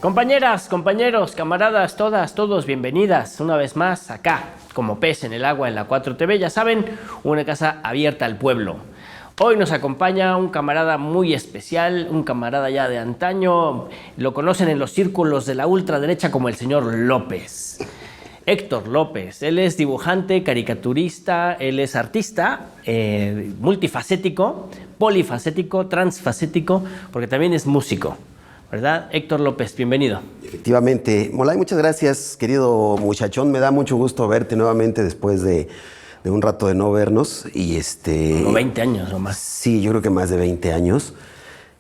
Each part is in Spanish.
Compañeras, compañeros, camaradas, todas, todos, bienvenidas una vez más acá, como pez en el agua en la 4TV. Ya saben, una casa abierta al pueblo. Hoy nos acompaña un camarada muy especial, un camarada ya de antaño. Lo conocen en los círculos de la ultraderecha como el señor López. Héctor López. Él es dibujante, caricaturista, él es artista, multifacético, polifacético, transfacético, porque también es músico. ¿Verdad? Héctor López, bienvenido. Efectivamente. Molay, muchas gracias, querido muchachón. Me da mucho gusto verte nuevamente después de un rato de no vernos. Como 20 años o más. Sí, yo creo que más de 20 años.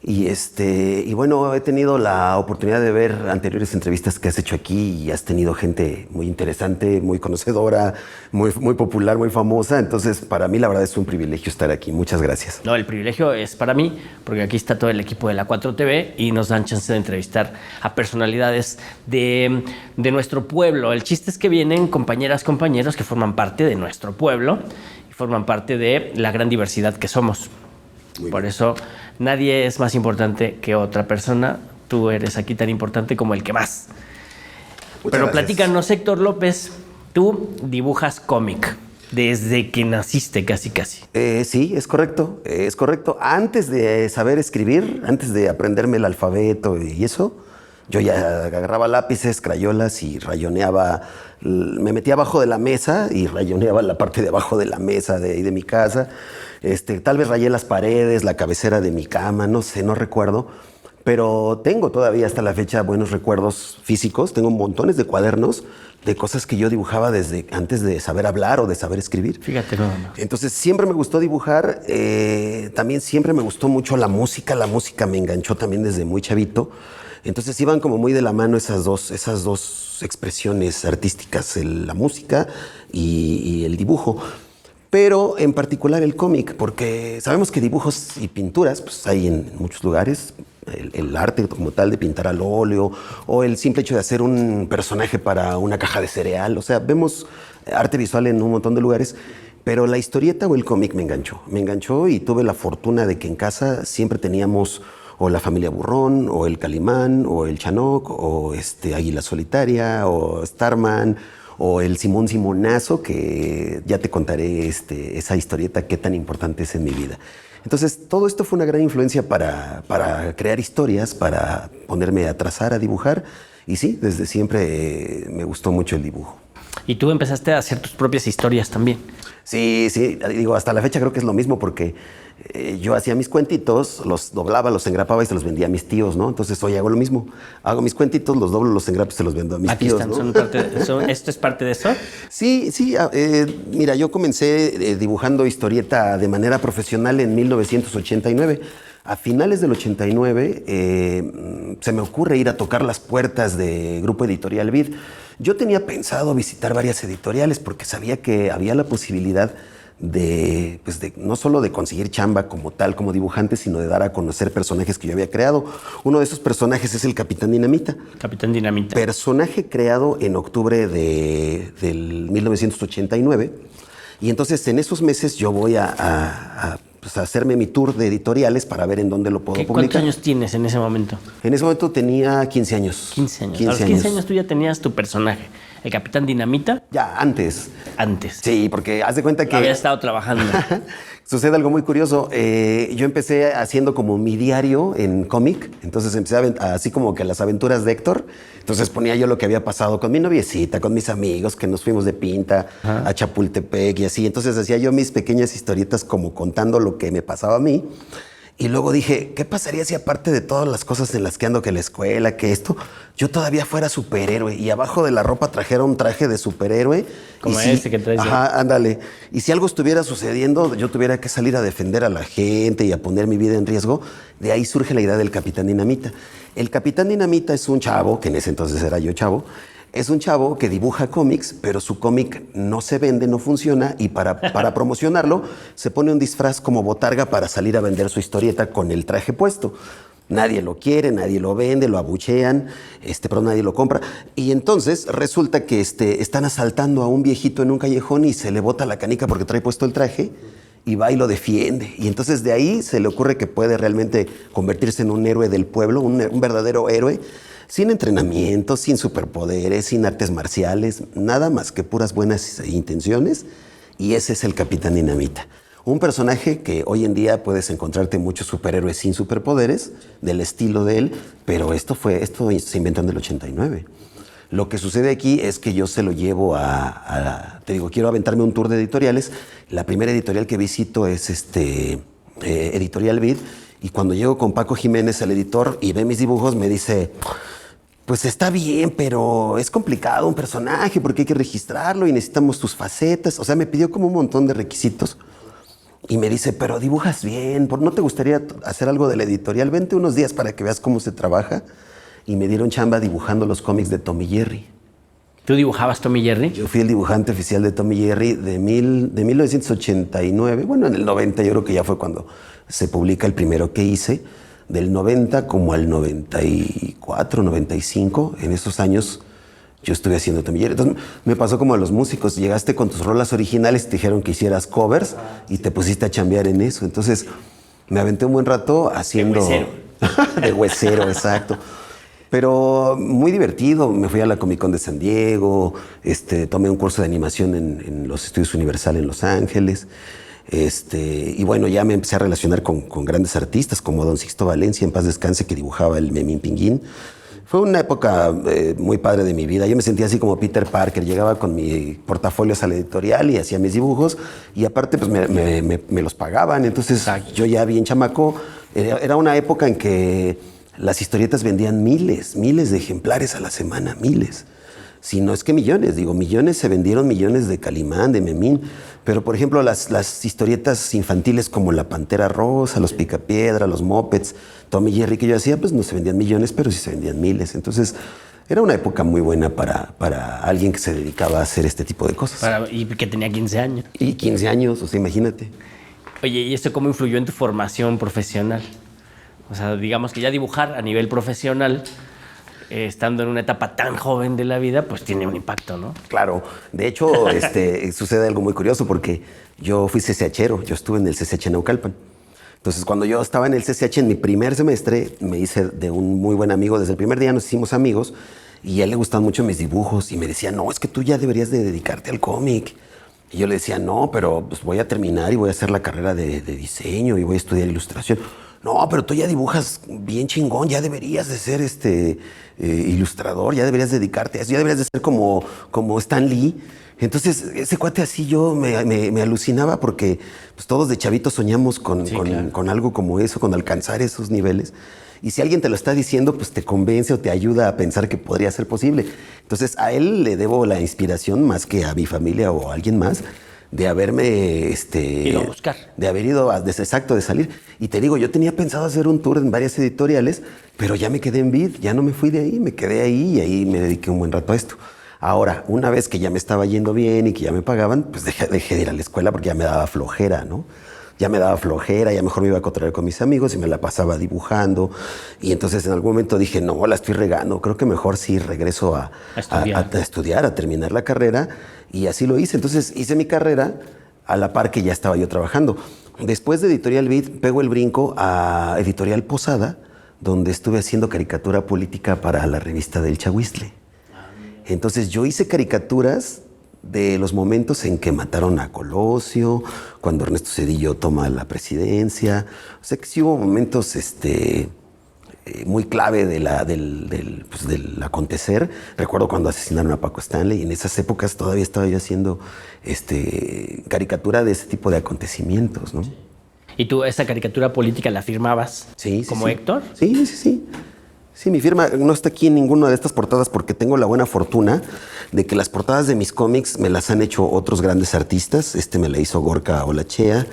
Y bueno, he tenido la oportunidad de ver anteriores entrevistas que has hecho aquí y has tenido gente muy interesante, muy conocedora, muy popular, muy famosa. Entonces, para mí, la verdad, es un privilegio estar aquí. Muchas gracias. No, el privilegio es para mí, porque aquí está todo el equipo de la 4TV y nos dan chance de entrevistar a personalidades de nuestro pueblo. El chiste es que vienen compañeras, compañeros que forman parte de nuestro pueblo y forman parte de la gran diversidad que somos. Por eso nadie es más importante que otra persona. Tú eres aquí tan importante como el que más. Pero platícanos, Héctor López, tú dibujas cómic desde que naciste casi. Sí, es correcto, es correcto. Antes de saber escribir, antes de aprenderme el alfabeto y eso, yo ya agarraba lápices, crayolas y rayoneaba. Me metía abajo de la mesa y rayoneaba la parte de abajo de la mesa de mi casa. Tal vez rayé las paredes, la cabecera de mi cama, no sé, no recuerdo. Pero tengo todavía hasta la fecha buenos recuerdos físicos. Tengo montones de cuadernos de cosas que yo dibujaba desde antes de saber hablar o de saber escribir. Fíjate, no. Entonces siempre me gustó dibujar. También siempre me gustó mucho la música. La música me enganchó también desde muy chavito. Entonces iban como muy de la mano esas dos expresiones artísticas, la música y el dibujo. Pero en particular el cómic, porque sabemos que dibujos y pinturas pues hay en muchos lugares. El arte como tal de pintar al óleo o el simple hecho de hacer un personaje para una caja de cereal. O sea, vemos arte visual en un montón de lugares. Pero la historieta o el cómic me enganchó y tuve la fortuna de que en casa siempre teníamos o la familia Burrón, o el Calimán, o el Chanoc, o Águila Solitaria, o Starman, o el Simón Simonazo, que ya te contaré esa historieta qué tan importante es en mi vida. Entonces, todo esto fue una gran influencia para crear historias, para ponerme a trazar, a dibujar. Y sí, desde siempre me gustó mucho el dibujo. Y tú empezaste a hacer tus propias historias también. Sí, digo, hasta la fecha creo que es lo mismo porque yo hacía mis cuentitos, los doblaba, los engrapaba y se los vendía a mis tíos, ¿no? Entonces hoy hago lo mismo. Hago mis cuentitos, los doblo, los engrapo y se los vendo a mis tíos. Aquí están, ¿esto es parte de eso? Sí. Mira, yo comencé dibujando historieta de manera profesional en 1989. A finales del 89 se me ocurre ir a tocar las puertas de Grupo Editorial Vid. Yo tenía pensado visitar varias editoriales porque sabía que había la posibilidad de no solo de conseguir chamba como tal, como dibujante, sino de dar a conocer personajes que yo había creado. Uno de esos personajes es el Capitán Dinamita. Capitán Dinamita. Personaje creado en octubre del 1989. Y entonces en esos meses yo voy a hacerme mi tour de editoriales para ver en dónde lo puedo publicar. ¿Cuántos años tienes en ese momento? En ese momento tenía 15 años. 15 años. A los 15 años tú ya tenías tu personaje. ¿El Capitán Dinamita? Ya, antes. Antes. Sí, porque haz de cuenta que... Había estado trabajando. Sucede algo muy curioso. Yo empecé haciendo como mi diario en cómic. Entonces empecé así como que las aventuras de Héctor. Entonces ponía yo lo que había pasado con mi noviecita, con mis amigos, que nos fuimos de pinta a Chapultepec y así. Entonces hacía yo mis pequeñas historietas como contando lo que me pasaba a mí. Y luego dije, ¿qué pasaría si aparte de todas las cosas en las que ando, que la escuela, que esto, yo todavía fuera superhéroe y abajo de la ropa trajera un traje de superhéroe? Como ese que traes. Ajá, ándale. Y si algo estuviera sucediendo, yo tuviera que salir a defender a la gente y a poner mi vida en riesgo. De ahí surge la idea del Capitán Dinamita. El Capitán Dinamita es un chavo, que en ese entonces era yo chavo, es un chavo que dibuja cómics, pero su cómic no se vende, no funciona, y para promocionarlo se pone un disfraz como botarga para salir a vender su historieta con el traje puesto. Nadie lo quiere, nadie lo vende, lo abuchean, pero nadie lo compra. Y entonces resulta que están asaltando a un viejito en un callejón y se le bota la canica porque trae puesto el traje y va y lo defiende. Y entonces de ahí se le ocurre que puede realmente convertirse en un héroe del pueblo, un verdadero héroe. sin entrenamiento, sin superpoderes, sin artes marciales, nada más que puras buenas intenciones, y ese es el Capitán Dinamita. Un personaje que hoy en día puedes encontrarte muchos superhéroes sin superpoderes, del estilo de él, pero esto se inventó en el 89. Lo que sucede aquí es que yo se lo llevo te digo, quiero aventarme un tour de editoriales. La primera editorial que visito es Editorial Vid, y cuando llego con Paco Jiménez, el editor, y ve mis dibujos, me dice, pues está bien, pero es complicado un personaje porque hay que registrarlo y necesitamos tus facetas. O sea, me pidió como un montón de requisitos. Y me dice, pero dibujas bien, ¿no te gustaría hacer algo de la editorial? Vente unos días para que veas cómo se trabaja. Y me dieron chamba dibujando los cómics de Tom y Jerry. ¿Tú dibujabas Tom y Jerry? Yo fui el dibujante oficial de Tom y Jerry de 1989. Bueno, en el 90 yo creo que ya fue cuando se publica el primero que hice. Del 90 como al 94, 95, en esos años yo estuve haciendo Tom y Jerry. Entonces me pasó como a los músicos, llegaste con tus rolas originales, te dijeron que hicieras covers y te pusiste a chambear en eso. Entonces me aventé un buen rato haciendo... De huesero. De huesero, exacto. Pero muy divertido. Me fui a la Comic Con de San Diego, tomé un curso de animación en los Estudios Universal en Los Ángeles. Y bueno, ya me empecé a relacionar con grandes artistas como Don Sixto Valencia, en paz descanse, que dibujaba el Memín Pinguín. Fue una época muy padre de mi vida. Yo me sentía así como Peter Parker. Llegaba con mi portafolios a la editorial y hacía mis dibujos. Y aparte, pues me los pagaban. Entonces, yo ya bien chamaco. Era una época en que las historietas vendían miles de ejemplares a la semana, miles. Si no es que millones, millones, se vendieron millones de Calimán, de Memín. Pero, por ejemplo, las historietas infantiles como La Pantera Rosa, Los Picapiedra, Los Muppets, Tom y Jerry que yo hacía, pues no se vendían millones, pero sí se vendían miles. Entonces, era una época muy buena para alguien que se dedicaba a hacer este tipo de cosas. Y que tenía 15 años. Y 15 años, o sea, imagínate. Oye, ¿y esto cómo influyó en tu formación profesional? O sea, digamos que ya dibujar a nivel profesional, estando en una etapa tan joven de la vida, pues tiene un impacto, ¿no? Claro. De hecho, sucede algo muy curioso porque yo fui CCHero, yo estuve en el CCH Naucalpan. Entonces, cuando yo estaba en el CCH en mi primer semestre, me hice de un muy buen amigo. Desde el primer día nos hicimos amigos y a él le gustaban mucho mis dibujos y me decía, no, es que tú ya deberías de dedicarte al cómic. Y yo le decía, no, pero pues voy a terminar y voy a hacer la carrera de diseño y voy a estudiar ilustración. No, pero tú ya dibujas bien chingón, ya deberías de ser ilustrador, ya deberías dedicarte a eso, ya deberías de ser como Stan Lee. Entonces, ese cuate así yo me alucinaba porque pues, todos de chavitos soñamos con algo como eso, con alcanzar esos niveles. Y si alguien te lo está diciendo, pues te convence o te ayuda a pensar que podría ser posible. Entonces, a él le debo la inspiración más que a mi familia o a alguien más de haberme... ido a buscar. De haber ido, exacto, de salir. Y te digo, yo tenía pensado hacer un tour en varias editoriales, pero ya me quedé en Vid, ya no me fui de ahí, me quedé ahí y ahí me dediqué un buen rato a esto. Ahora, una vez que ya me estaba yendo bien y que ya me pagaban, pues dejé de ir a la escuela porque ya me daba flojera, ¿no? Ya me daba flojera, ya mejor me iba a cotorrear con mis amigos y me la pasaba dibujando. Y entonces en algún momento dije, no, la estoy regando, creo que mejor sí regreso a estudiar, a terminar la carrera. Y así lo hice. Entonces hice mi carrera a la par que ya estaba yo trabajando. Después de Editorial Vid, pego el brinco a Editorial Posada, donde estuve haciendo caricatura política para la revista del Chahuiztle. Entonces yo hice caricaturas de los momentos en que mataron a Colosio, cuando Ernesto Zedillo toma la presidencia. O sea que sí hubo momentos muy clave del acontecer. Recuerdo cuando asesinaron a Paco Stanley. En esas épocas todavía estaba yo haciendo caricatura de ese tipo de acontecimientos, ¿no? ¿Y tú esa caricatura política la firmabas como Héctor? Sí. Sí, mi firma no está aquí en ninguna de estas portadas porque tengo la buena fortuna de que las portadas de mis cómics me las han hecho otros grandes artistas. Me la hizo Gorka Olachea,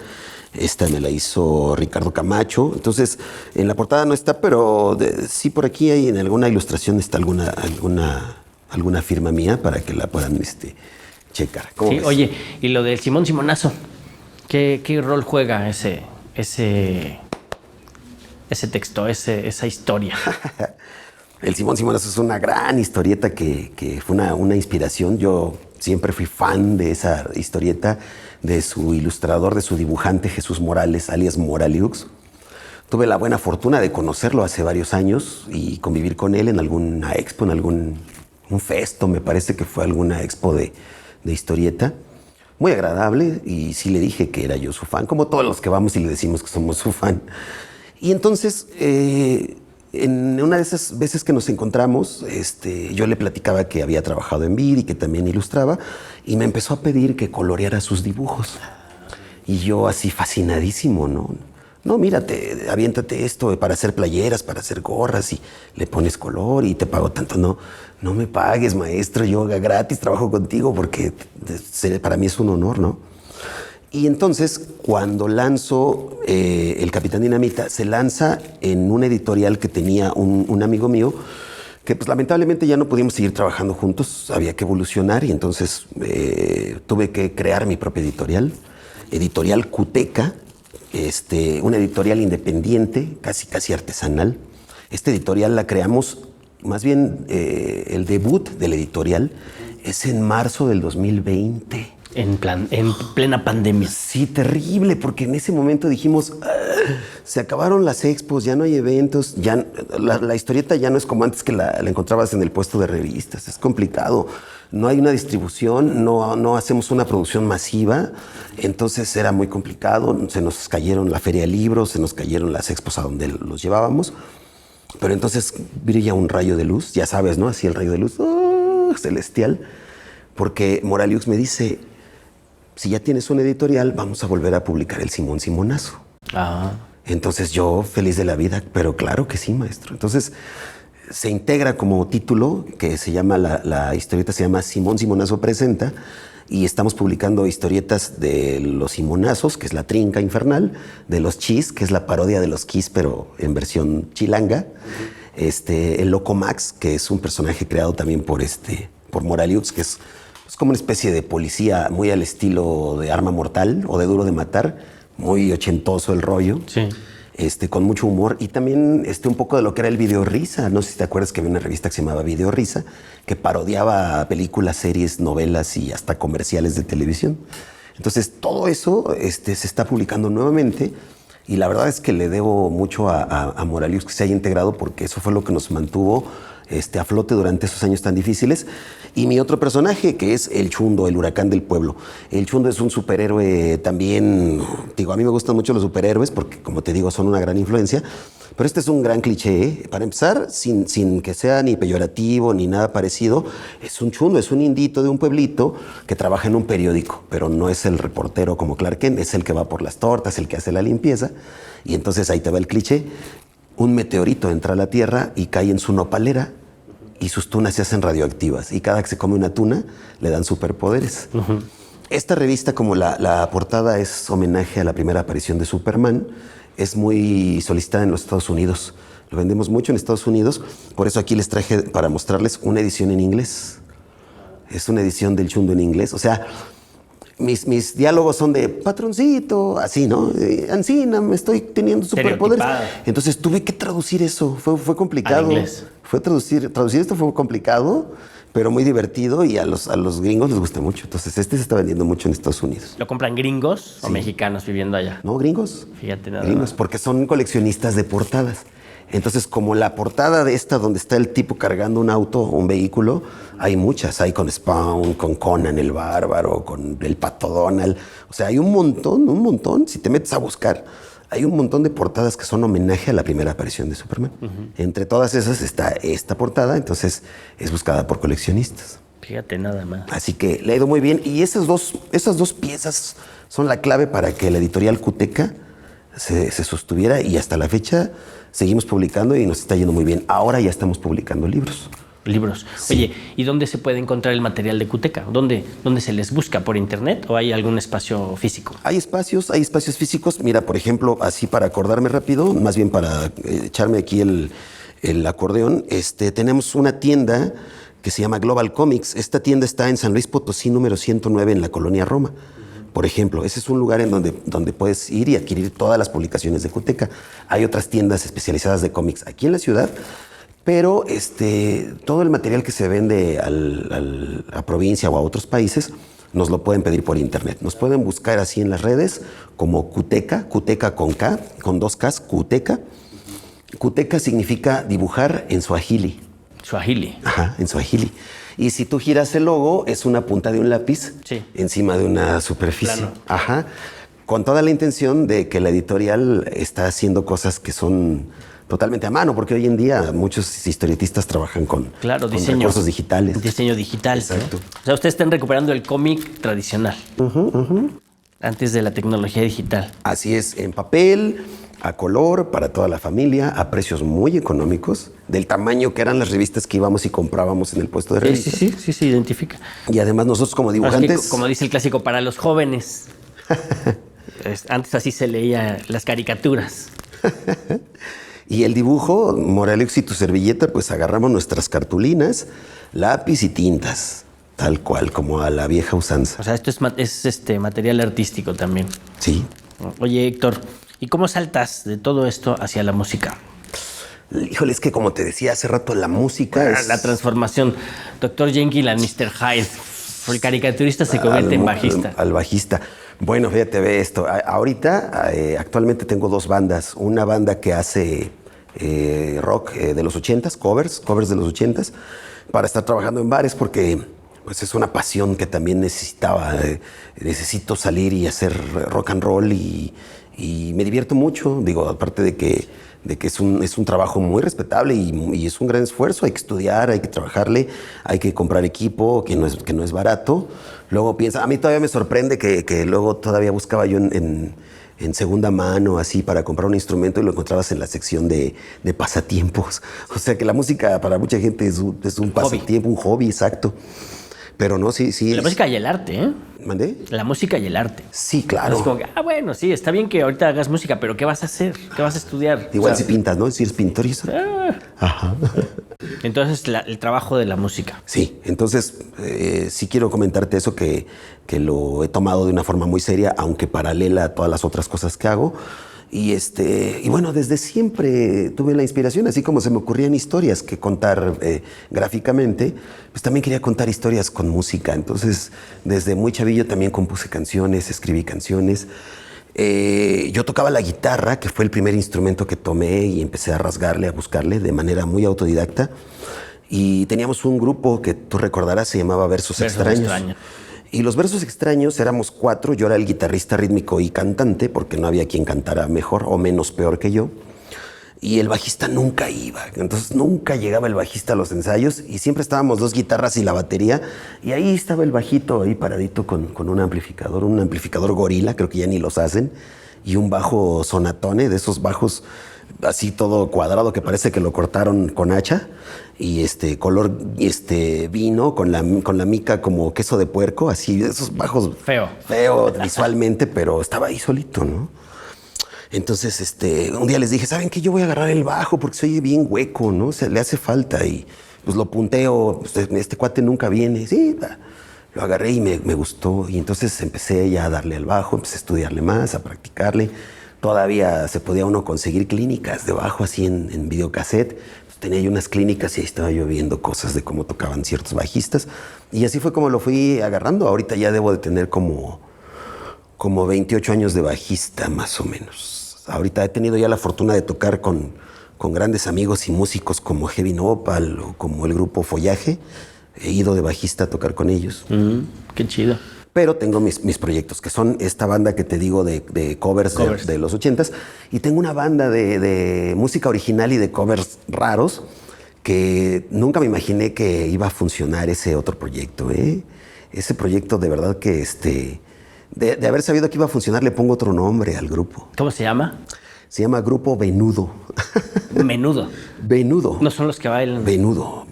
esta me la hizo Ricardo Camacho. Entonces, en la portada no está, pero sí por aquí hay en alguna ilustración está alguna firma mía para que la puedan checar. Sí, ves? Oye, y lo del Simón Simonazo, ¿qué rol juega ese texto, esa historia? El Simón Simonazo es una gran historieta que fue una inspiración. Yo siempre fui fan de esa historieta, de su ilustrador, de su dibujante, Jesús Morales, alias Moraliux. Tuve la buena fortuna de conocerlo hace varios años y convivir con él en alguna expo, en un festo, me parece que fue alguna expo de historieta. Muy agradable, y sí le dije que era yo su fan, como todos los que vamos y le decimos que somos su fan. Y entonces, en una de esas veces que nos encontramos, yo le platicaba que había trabajado en Vid y que también ilustraba, y me empezó a pedir que coloreara sus dibujos. Y yo así fascinadísimo, ¿no? No, mírate, aviéntate esto para hacer playeras, para hacer gorras, y le pones color y te pago tanto. No, no me pagues, maestro, yo gratis trabajo contigo porque para mí es un honor, ¿no? Y entonces, cuando lanzo El Capitán Dinamita, se lanza en una editorial que tenía un amigo mío, que pues lamentablemente ya no pudimos seguir trabajando juntos, había que evolucionar, y entonces tuve que crear mi propia editorial, Editorial Cuteca, una editorial independiente, casi artesanal. Esta editorial la creamos, más bien el debut de la editorial es en marzo del 2020. En plena pandemia. Sí, terrible, porque en ese momento dijimos, se acabaron las expos, ya no hay eventos, ya la historieta ya no es como antes, que la encontrabas en el puesto de revistas, es complicado. No hay una distribución, no hacemos una producción masiva, entonces era muy complicado. Se nos cayeron la Feria del Libro, se nos cayeron las expos a donde los llevábamos, pero entonces brilla un rayo de luz, ya sabes, ¿no? Así el rayo de luz, celestial, porque Moraliux me dice, si ya tienes una editorial, vamos a volver a publicar el Simón Simonazo. Ah. Entonces yo, feliz de la vida, pero claro que sí, maestro. Entonces se integra como título, que se llama, la historieta se llama Simón Simonazo Presenta, y estamos publicando historietas de los Simonazos, que es la trinca infernal, de los Chis, que es la parodia de los Kiss, pero en versión chilanga, el Loco Max, que es un personaje creado también por Moraliux, que es como una especie de policía muy al estilo de Arma Mortal o de Duro de Matar, muy ochentoso el rollo. Sí. Con mucho humor, y también un poco de lo que era el Video Risa. No sé si te acuerdas que había una revista que se llamaba Video Risa, que parodiaba películas, series, novelas y hasta comerciales de televisión. Entonces todo eso se está publicando nuevamente, y la verdad es que le debo mucho a Moraliux que se haya integrado, porque eso fue lo que nos mantuvo a flote durante esos años tan difíciles. Y mi otro personaje, que es el Chundo, el huracán del pueblo. El Chundo es un superhéroe también. Digo, a mí me gustan mucho los superhéroes porque, como te digo, son una gran influencia. Pero este es un gran cliché, ¿eh? Para empezar, sin que sea ni peyorativo ni nada parecido, es un chundo, es un indito de un pueblito que trabaja en un periódico, pero no es el reportero como Clark Kent, es el que va por las tortas, el que hace la limpieza. Y entonces ahí te va el cliché. Un meteorito entra a la Tierra y cae en su nopalera, y sus tunas se hacen radioactivas, y cada que se come una tuna le dan superpoderes. Uh-huh. Esta revista, como la portada es homenaje a la primera aparición de Superman, es muy solicitada en los Estados Unidos. Lo vendemos mucho en Estados Unidos, por eso aquí les traje para mostrarles una edición en inglés. Es una edición del Chundo en inglés, o sea, mis diálogos son de patroncito, así, ¿no? Ancina, me estoy teniendo superpoderes. Entonces tuve que traducir eso, fue complicado. ¿Al inglés? Fue traducir esto fue complicado, pero muy divertido, y a los gringos les gusta mucho. Entonces se está vendiendo mucho en Estados Unidos. ¿Lo compran gringos o mexicanos viviendo allá? No, gringos. Fíjate nada. Gringos, porque son coleccionistas de portadas. Entonces, como la portada de esta, donde está el tipo cargando un auto o un vehículo, hay muchas. Hay con Spawn, con Conan el Bárbaro, con el Pato Donald. O sea, hay un montón. Si te metes a buscar, hay un montón de portadas que son homenaje a la primera aparición de Superman. Uh-huh. Entre todas esas está esta portada, entonces es buscada por coleccionistas. Fíjate nada más. Así que le ha ido muy bien. Y esas dos piezas son la clave para que la editorial Cuteca se sostuviera, y hasta la fecha seguimos publicando y nos está yendo muy bien. Ahora ya estamos publicando libros. Libros. Sí. Oye, ¿y dónde se puede encontrar el material de Cuteca? ¿Dónde se les busca? ¿Por internet o hay algún espacio físico? Hay espacios físicos. Mira, por ejemplo, así para acordarme rápido, más bien para echarme aquí el acordeón, tenemos una tienda que se llama Global Comics. Esta tienda está en San Luis Potosí, número 109, en la Colonia Roma. Por ejemplo, ese es un lugar en donde puedes ir y adquirir todas las publicaciones de Cuteca. Hay otras tiendas especializadas de cómics aquí en la ciudad, pero todo el material que se vende a provincia o a otros países nos lo pueden pedir por internet. Nos pueden buscar así en las redes como Cuteca, Cuteca con K, con 2 Ks, Cuteca. Cuteca significa dibujar en suajili. Suajili. Ajá, en suajili. Y si tú giras el logo, es una punta de un lápiz encima de una superficie. Plano. Ajá. Con toda la intención de que la editorial está haciendo cosas que son totalmente a mano, porque hoy en día muchos historietistas trabajan con recursos digitales. Diseño digital. Exacto. O sea, ustedes están recuperando el cómic tradicional. Antes de la tecnología digital. Así es, en papel, a color, para toda la familia, a precios muy económicos, del tamaño que eran las revistas que íbamos y comprábamos en el puesto de revistas. Sí, se identifica. Y además nosotros como dibujantes... Es que, como dice el clásico, para los jóvenes. Antes así se leía las caricaturas. Y el dibujo, Moralex y tu servilleta, pues agarramos nuestras cartulinas, lápiz y tintas, tal cual, como a la vieja usanza. O sea, esto es material artístico también. Sí. Oye, Héctor, ¿y cómo saltas de todo esto hacia la música? Híjole, es que como te decía hace rato, la música es... La transformación. Dr. Jekyll and Mr. Hyde. El caricaturista se convierte en bajista. Al bajista. Bueno, fíjate, ve esto. Ahorita, actualmente tengo 2 bandas. Una banda que hace rock de los 80s, covers de los 80s, para estar trabajando en bares porque pues, es una pasión que también necesitaba. Necesito salir y hacer rock and roll y me divierto mucho. Digo, aparte de que es un trabajo muy respetable y es un gran esfuerzo. Hay que estudiar, hay que trabajarle, hay que comprar equipo que no es barato. Luego piensa, a mí todavía me sorprende que luego todavía buscaba yo en segunda mano, así, para comprar un instrumento y lo encontrabas en la sección de pasatiempos. O sea que la música para mucha gente es un pasatiempo, un hobby, exacto. Pero no, sí. La música y el arte, ¿eh? ¿Mandé? La música y el arte. Sí, claro. Es como que, bueno, sí, está bien que ahorita hagas música, pero ¿qué vas a hacer? ¿Qué vas a estudiar? Igual si pintas, ¿no? Si eres pintor y eso. Ajá. Entonces, el trabajo de la música. Sí, entonces sí quiero comentarte eso que lo he tomado de una forma muy seria, aunque paralela a todas las otras cosas que hago. Y bueno, desde siempre tuve la inspiración, así como se me ocurrían historias que contar gráficamente, pues también quería contar historias con música. Entonces, desde muy chavillo también compuse canciones, escribí canciones. Yo tocaba la guitarra, que fue el primer instrumento que tomé y empecé a rasgarle, a buscarle de manera muy autodidacta. Y teníamos un grupo que tú recordarás, se llamaba Versos Extraños. Y los Versos Extraños éramos 4, yo era el guitarrista rítmico y cantante, porque no había quien cantara mejor o menos peor que yo. Y el bajista nunca iba, entonces nunca llegaba el bajista a los ensayos y siempre estábamos 2 guitarras y la batería. Y ahí estaba el bajito ahí paradito con un amplificador gorila, creo que ya ni los hacen, y un bajo sonatone, de esos bajos así todo cuadrado que parece que lo cortaron con hacha, y color vino con la mica como queso de puerco, así, esos bajos feo visualmente, pero estaba ahí solito, ¿no? Entonces, un día les dije, ¿saben qué? Yo voy a agarrar el bajo porque se oye bien hueco, ¿no? Le hace falta y pues lo punteo, pues, este cuate nunca viene. Sí, lo agarré y me gustó y entonces empecé ya a darle al bajo, empecé a estudiarle más, a practicarle. Todavía se podía uno conseguir clínicas de bajo así en videocassette. Tenía yo unas clínicas y ahí estaba yo viendo cosas de cómo tocaban ciertos bajistas. Y así fue como lo fui agarrando. Ahorita ya debo de tener como 28 años de bajista, más o menos. Ahorita he tenido ya la fortuna de tocar con grandes amigos y músicos como Heavy Nopal o como el grupo Follaje. He ido de bajista a tocar con ellos. Qué chido. Pero tengo mis proyectos, que son esta banda que te digo de covers. De los 80s. Y tengo una banda de música original y de covers raros que nunca me imaginé que iba a funcionar ese otro proyecto. Ese proyecto de verdad que de haber sabido que iba a funcionar le pongo otro nombre al grupo. ¿Cómo se llama? Se llama Grupo Venudo. Menudo. Venudo. No son los que bailan. Venudo.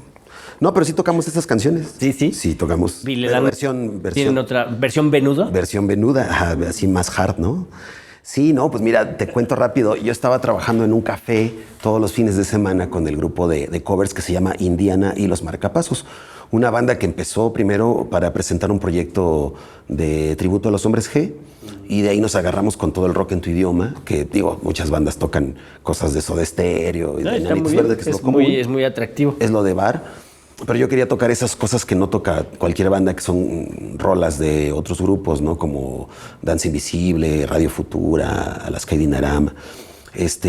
No, pero sí tocamos estas canciones. Sí, sí. Sí, tocamos. Y le dan versión. ¿Tienen otra versión venudo? Versión venuda, así más hard, ¿no? Sí, no, pues mira, te cuento rápido. Yo estaba trabajando en un café todos los fines de semana con el grupo de covers que se llama Indiana y los Marcapasos. Una banda que empezó primero para presentar un proyecto de tributo a los hombres G. Y de ahí nos agarramos con todo el rock en tu idioma, que digo, muchas bandas tocan cosas de Soda Stereo y de Enanitos Verdes, que es lo común. Es muy atractivo. Es lo de bar. Pero yo quería tocar esas cosas que no toca cualquier banda, que son rolas de otros grupos, ¿no? Como Danza Invisible, Radio Futura, Alaska y Dinarama.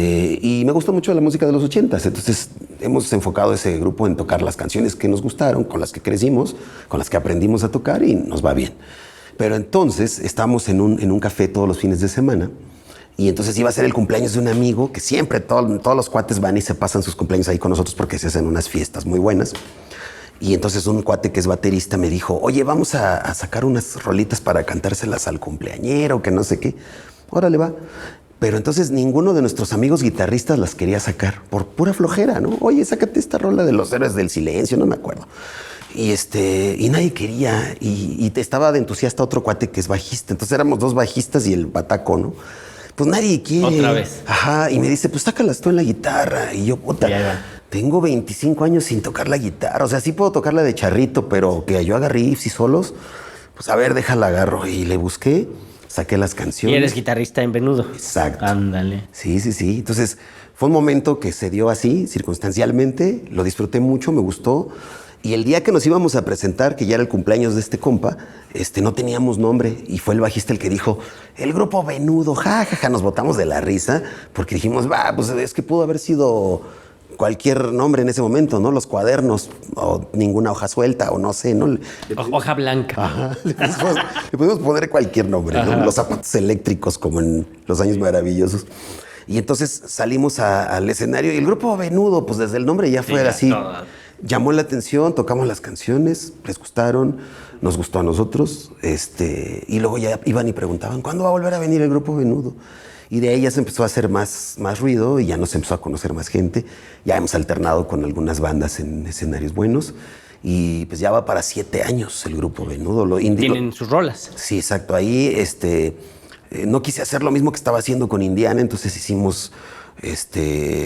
Y me gustó mucho la música de los 80s, entonces hemos enfocado ese grupo en tocar las canciones que nos gustaron, con las que crecimos, con las que aprendimos a tocar y nos va bien. Pero entonces estamos en un café todos los fines de semana y entonces iba a ser el cumpleaños de un amigo que siempre todos los cuates van y se pasan sus cumpleaños ahí con nosotros porque se hacen unas fiestas muy buenas. Y entonces un cuate que es baterista me dijo, oye, vamos a sacar unas rolitas para cantárselas al cumpleañero, que no sé qué. Órale, va. Pero entonces ninguno de nuestros amigos guitarristas las quería sacar por pura flojera, ¿no? Oye, sácate esta rola de los Héroes del Silencio, no me acuerdo. Y nadie quería. Y estaba de entusiasta otro cuate que es bajista. Entonces éramos dos bajistas y el bataco, ¿no? Pues nadie quiere. Otra vez. Ajá. Y me dice, pues sácalas tú en la guitarra. Y yo, puta, tengo 25 años sin tocar la guitarra. O sea, sí puedo tocarla de charrito, pero que yo haga riffs y solos, pues a ver, déjala agarro. Y le busqué, saqué las canciones. Y eres guitarrista en Venudo. Exacto. Ándale. Sí. Entonces, fue un momento que se dio así, circunstancialmente. Lo disfruté mucho, me gustó. Y el día que nos íbamos a presentar, que ya era el cumpleaños de este compa, no teníamos nombre. Y fue el bajista el que dijo, el grupo Venudo, jajaja. Nos botamos de la risa porque dijimos, va, pues es que pudo haber sido cualquier nombre en ese momento, ¿no? Los Cuadernos, o Ninguna Hoja Suelta, o no sé, ¿no? Hoja Blanca. Ajá. Le pudimos poner cualquier nombre, ¿no? Los Zapatos Eléctricos, como en Los Años Maravillosos. Y entonces salimos al escenario y el grupo Venudo, pues desde el nombre ya fue así. Llamó la atención, tocamos las canciones, les gustaron, nos gustó a nosotros, y luego ya iban y preguntaban, ¿cuándo va a volver a venir el grupo Venudo? Y de ahí ya se empezó a hacer más ruido y ya nos empezó a conocer más gente. Ya hemos alternado con algunas bandas en escenarios buenos y pues ya va para 7 años el grupo Venudo. Tienen sus rolas. Sí, exacto. Ahí no quise hacer lo mismo que estaba haciendo con Indiana, entonces hicimos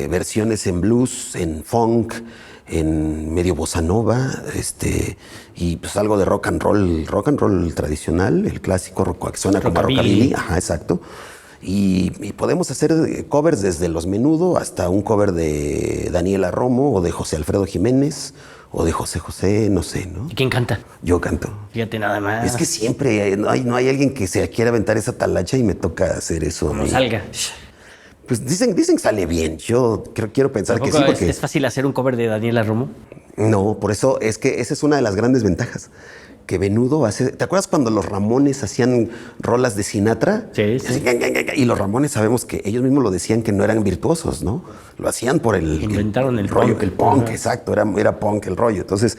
versiones en blues, en funk, en medio bossa nova, y pues algo de rock and roll tradicional, el clásico rock que suena como rockabilly. Ajá, exacto. Y podemos hacer covers desde Los Menudo hasta un cover de Daniela Romo o de José Alfredo Jiménez o de José José, no sé, ¿no? ¿Y quién canta? Yo canto. Fíjate nada más. Es que siempre no hay alguien que se quiera aventar esa talacha y me toca hacer eso. Como salga. Pues dicen que sale bien. Yo quiero pensar que sí. Porque ¿Es fácil hacer un cover de Daniela Romo? No, por eso es que esa es una de las grandes ventajas. Que Venudo hace... ¿Te acuerdas cuando los Ramones hacían rolas de Sinatra? Sí. Y los Ramones sabemos que ellos mismos lo decían que no eran virtuosos, ¿no? Lo hacían por Inventaron el rollo, punk. el punk, exacto. Era punk el rollo. Entonces,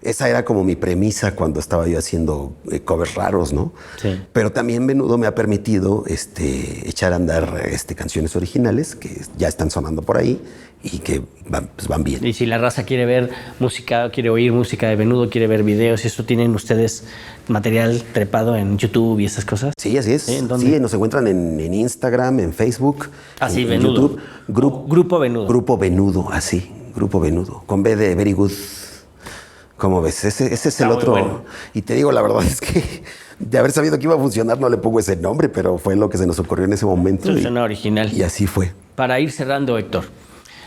esa era como mi premisa cuando estaba yo haciendo covers raros, ¿no? Sí. Pero también Venudo me ha permitido echar a andar canciones originales que ya están sonando por ahí y que van bien. Y si la raza quiere ver música, quiere oír música de Venudo, quiere ver videos, ¿y eso tienen ustedes material trepado en YouTube y esas cosas? Sí, así es. ¿Sí? ¿En dónde? Sí, nos encuentran en Instagram, en Facebook, así, en Venudo. YouTube. Grupo Venudo. Grupo Venudo, así. Grupo Venudo. Con B de Very Good. ¿Cómo ves? Ese es el otro. Bueno. Y te digo, la verdad es que de haber sabido que iba a funcionar no le pongo ese nombre, pero fue lo que se nos ocurrió en ese momento. Eso suena original. Y así fue. Para ir cerrando, Héctor,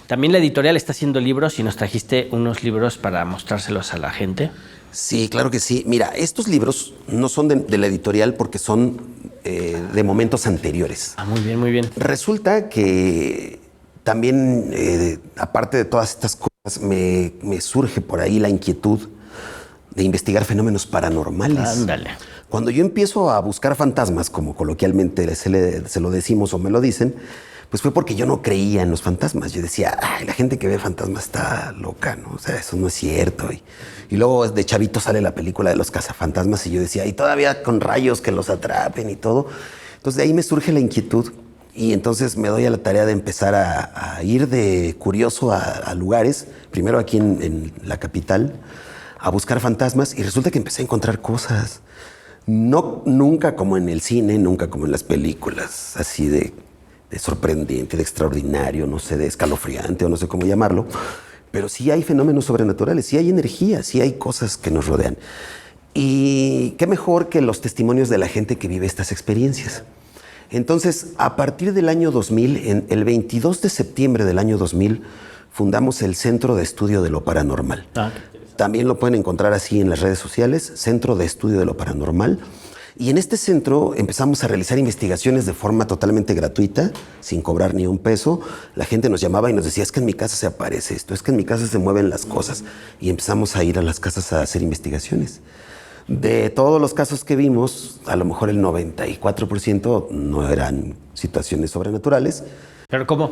también la editorial está haciendo libros y nos trajiste unos libros para mostrárselos a la gente. Sí, claro que sí. Mira, estos libros no son de la editorial porque son de momentos anteriores. Ah, muy bien, muy bien. Resulta que también, aparte de todas estas cosas, me surge por ahí la inquietud de investigar fenómenos paranormales. Ándale. Cuando yo empiezo a buscar fantasmas, como coloquialmente se lo decimos o me lo dicen, pues fue porque yo no creía en los fantasmas. Yo decía, ay, la gente que ve fantasmas está loca, ¿no? O sea, eso no es cierto. Y luego de chavito sale la película de los cazafantasmas y yo decía, y todavía con rayos que los atrapen y todo. Entonces de ahí me surge la inquietud y entonces me doy a la tarea de empezar a ir de curioso a lugares, primero aquí en la capital, a buscar fantasmas y resulta que empecé a encontrar cosas. No, nunca como en el cine, nunca como en las películas, así de sorprendente, de extraordinario, no sé, de escalofriante o no sé cómo llamarlo, pero sí hay fenómenos sobrenaturales, sí hay energía, sí hay cosas que nos rodean. Y qué mejor que los testimonios de la gente que vive estas experiencias. Entonces, a partir del año 2000, el 22 de septiembre del año 2000, fundamos el Centro de Estudio de lo Paranormal. También lo pueden encontrar así en las redes sociales, Centro de Estudio de lo Paranormal. Y en este centro empezamos a realizar investigaciones de forma totalmente gratuita, sin cobrar ni un peso. La gente nos llamaba y nos decía, es que en mi casa se aparece esto, es que en mi casa se mueven las cosas. Y empezamos a ir a las casas a hacer investigaciones. De todos los casos que vimos, a lo mejor el 94% no eran situaciones sobrenaturales. Pero ¿cómo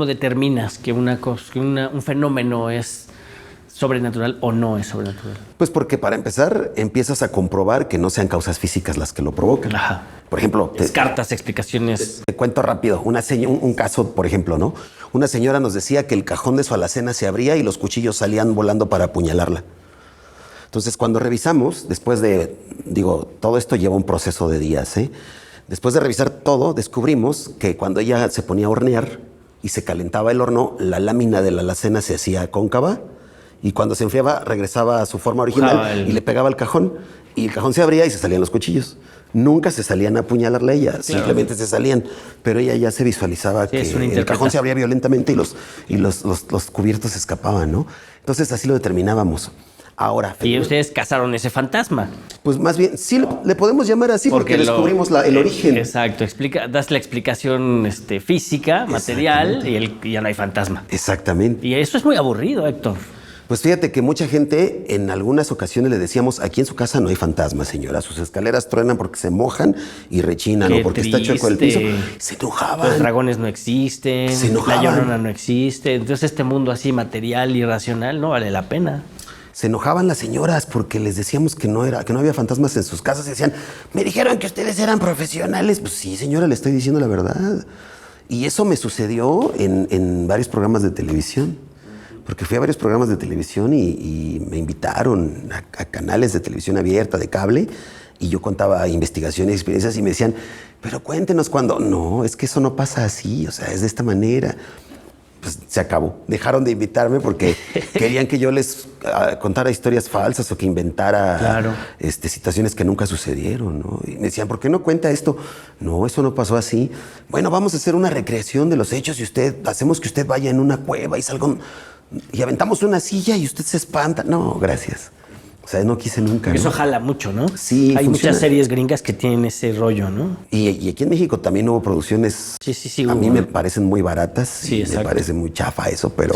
determinas que un fenómeno es sobrenatural o no es sobrenatural? Pues porque para empezar empiezas a comprobar que no sean causas físicas las que lo provocan. Ajá. Por ejemplo, Descartas explicaciones. te cuento rápido, un caso, por ejemplo, ¿no? Una señora nos decía que el cajón de su alacena se abría y los cuchillos salían volando para apuñalarla. Entonces, cuando revisamos, después de, todo esto lleva un proceso de días, ¿eh? Después de revisar todo, descubrimos que cuando ella se ponía a hornear y se calentaba el horno, la lámina de la alacena se hacía cóncava y cuando se enfriaba regresaba a su forma original y le pegaba al cajón y el cajón se abría y se salían los cuchillos. Nunca se salían a apuñalarla a ella, claro. Simplemente se salían, pero ella ya se visualizaba que el cajón se abría violentamente y los cubiertos se escapaban, ¿no? Entonces así lo determinábamos. Ahora, y ustedes cazaron ese fantasma. Pues más bien, sí le podemos llamar así porque descubrimos el origen. Exacto, das la explicación física, material, y ya no hay fantasma. Exactamente. Y eso es muy aburrido, Héctor. Pues fíjate que mucha gente, en algunas ocasiones le decíamos, aquí en su casa no hay fantasma, señora. Sus escaleras truenan porque se mojan y rechinan, o porque está chueco el piso. Se enojaban. Los dragones no existen. Se enojaban. La Llorona no existe. Entonces este mundo así material y racional no vale la pena. Se enojaban las señoras porque les decíamos que no había fantasmas en sus casas y decían, me dijeron que ustedes eran profesionales. Pues sí, señora, le estoy diciendo la verdad. Y eso me sucedió en varios programas de televisión. Porque fui a varios programas de televisión y me invitaron a canales de televisión abierta, de cable, y yo contaba investigaciones y experiencias y me decían, pero cuéntenos cuándo. No, es que eso no pasa así, o sea, es de esta manera. Pues se acabó. Dejaron de invitarme porque querían que yo les contara historias falsas o que inventara situaciones que nunca sucedieron, ¿no? Y me decían, ¿por qué no cuenta esto? No, eso no pasó así. Bueno, vamos a hacer una recreación de los hechos y hacemos que usted vaya en una cueva y salga y aventamos una silla y usted se espanta. No, gracias. O sea, no quise nunca. Eso jala mucho, ¿no? Sí, hay muchas series gringas que tienen ese rollo, ¿no? Y aquí en México también hubo producciones. Sí, a mí me parecen muy baratas. Sí, me parece muy chafa eso, pero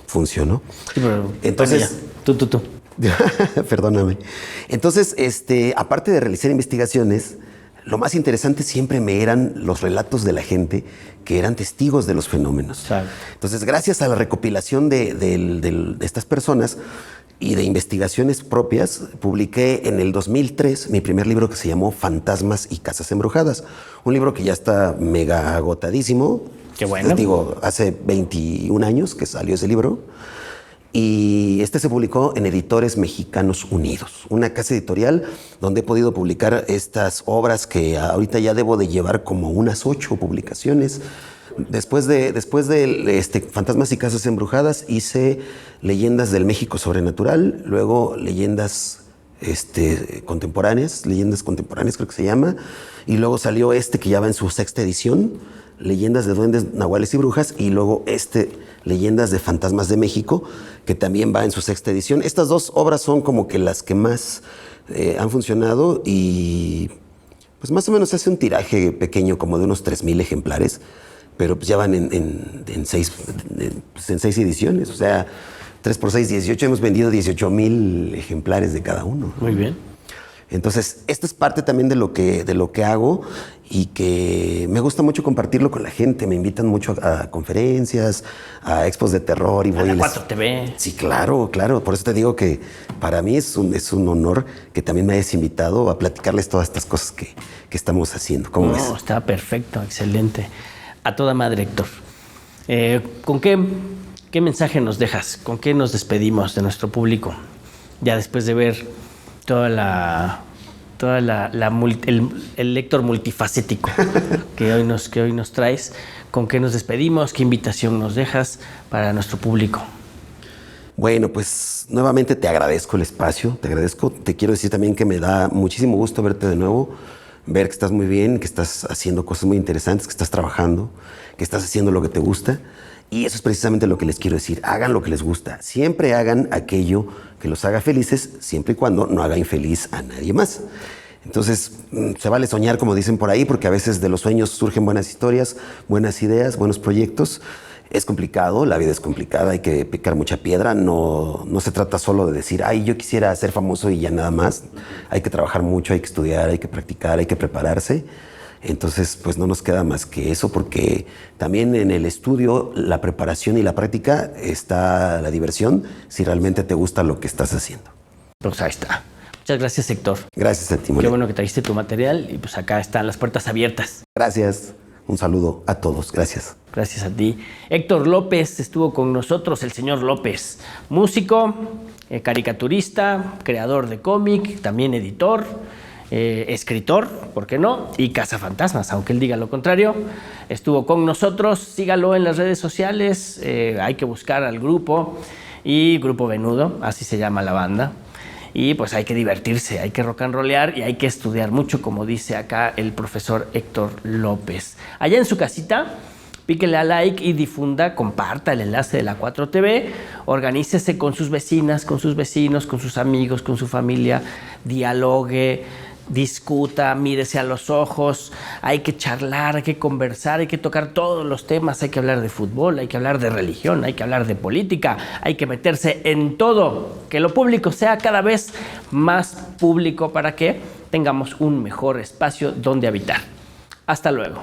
funcionó. Sí, pero entonces, bueno, tú. Perdóname. Entonces, aparte de realizar investigaciones, lo más interesante siempre me eran los relatos de la gente que eran testigos de los fenómenos. Claro. Entonces, gracias a la recopilación de estas personas y de investigaciones propias, publiqué en el 2003 mi primer libro que se llamó Fantasmas y Casas Embrujadas. Un libro que ya está mega agotadísimo. Qué bueno. Hace 21 años que salió ese libro. Y se publicó en Editores Mexicanos Unidos, una casa editorial donde he podido publicar estas obras que ahorita ya debo de llevar como unas 8 publicaciones. Después de Fantasmas y Casas Embrujadas hice Leyendas del México Sobrenatural, luego Leyendas contemporáneas creo que se llama, y luego salió que ya va en su 6ª edición, Leyendas de Duendes, Nahuales y Brujas, y luego Leyendas de Fantasmas de México, que también va en su 6ª edición. Estas 2 obras son como que las que más han funcionado y pues más o menos hace un tiraje pequeño como de unos 3,000 ejemplares, pero pues ya van en 6 ediciones, o sea, 3 por 6, 18, hemos vendido 18,000 ejemplares de cada uno. Muy bien. Entonces, esto es parte también de lo que hago y que me gusta mucho compartirlo con la gente. Me invitan mucho a conferencias, a expos de terror y voy a la 4TV. Sí, claro. Por eso te digo que para mí es un honor que también me hayas invitado a platicarles todas estas cosas que estamos haciendo. ¿Cómo ves? Está perfecto, excelente. A toda madre, Héctor. ¿Con qué mensaje nos dejas? ¿Con qué nos despedimos de nuestro público? Ya después de ver el Héctor multifacético que hoy nos traes, ¿con qué nos despedimos? ¿Qué invitación nos dejas para nuestro público? Bueno, pues nuevamente te agradezco el espacio, te quiero decir también que me da muchísimo gusto verte de nuevo, ver que estás muy bien, que estás haciendo cosas muy interesantes, que estás trabajando, que estás haciendo lo que te gusta Y eso es precisamente lo que les quiero decir. Hagan lo que les gusta. Siempre hagan aquello que los haga felices, siempre y cuando no haga infeliz a nadie más. Entonces, se vale soñar, como dicen por ahí, porque a veces de los sueños surgen buenas historias, buenas ideas, buenos proyectos. Es complicado, la vida es complicada, hay que picar mucha piedra. No se trata solo de decir, ay, yo quisiera ser famoso y ya nada más. Hay que trabajar mucho, hay que estudiar, hay que practicar, hay que prepararse. Entonces, pues no nos queda más que eso, porque también en el estudio, la preparación y la práctica está la diversión, si realmente te gusta lo que estás haciendo. Pues ahí está. Muchas gracias, Héctor. Gracias a ti, Moret. Qué bueno que trajiste tu material y pues acá están las puertas abiertas. Gracias. Un saludo a todos. Gracias. Gracias a ti. Héctor López estuvo con nosotros, el señor López. Músico, caricaturista, creador de cómic, también editor. Escritor, ¿por qué no? Y cazafantasmas, aunque él diga lo contrario. Estuvo con nosotros, sígalo en las redes sociales, hay que buscar al grupo, y Grupo Venudo, así se llama la banda. Y pues hay que divertirse, hay que rock and rollear y hay que estudiar mucho, como dice acá el profesor Héctor López. Allá en su casita, píquele a like y difunda, comparta el enlace de la 4TV, organícese con sus vecinas, con sus vecinos, con sus amigos, con su familia, dialogue, discuta, mírese a los ojos, hay que charlar, hay que conversar, hay que tocar todos los temas, hay que hablar de fútbol, hay que hablar de religión, hay que hablar de política, hay que meterse en todo, que lo público sea cada vez más público para que tengamos un mejor espacio donde habitar. Hasta luego.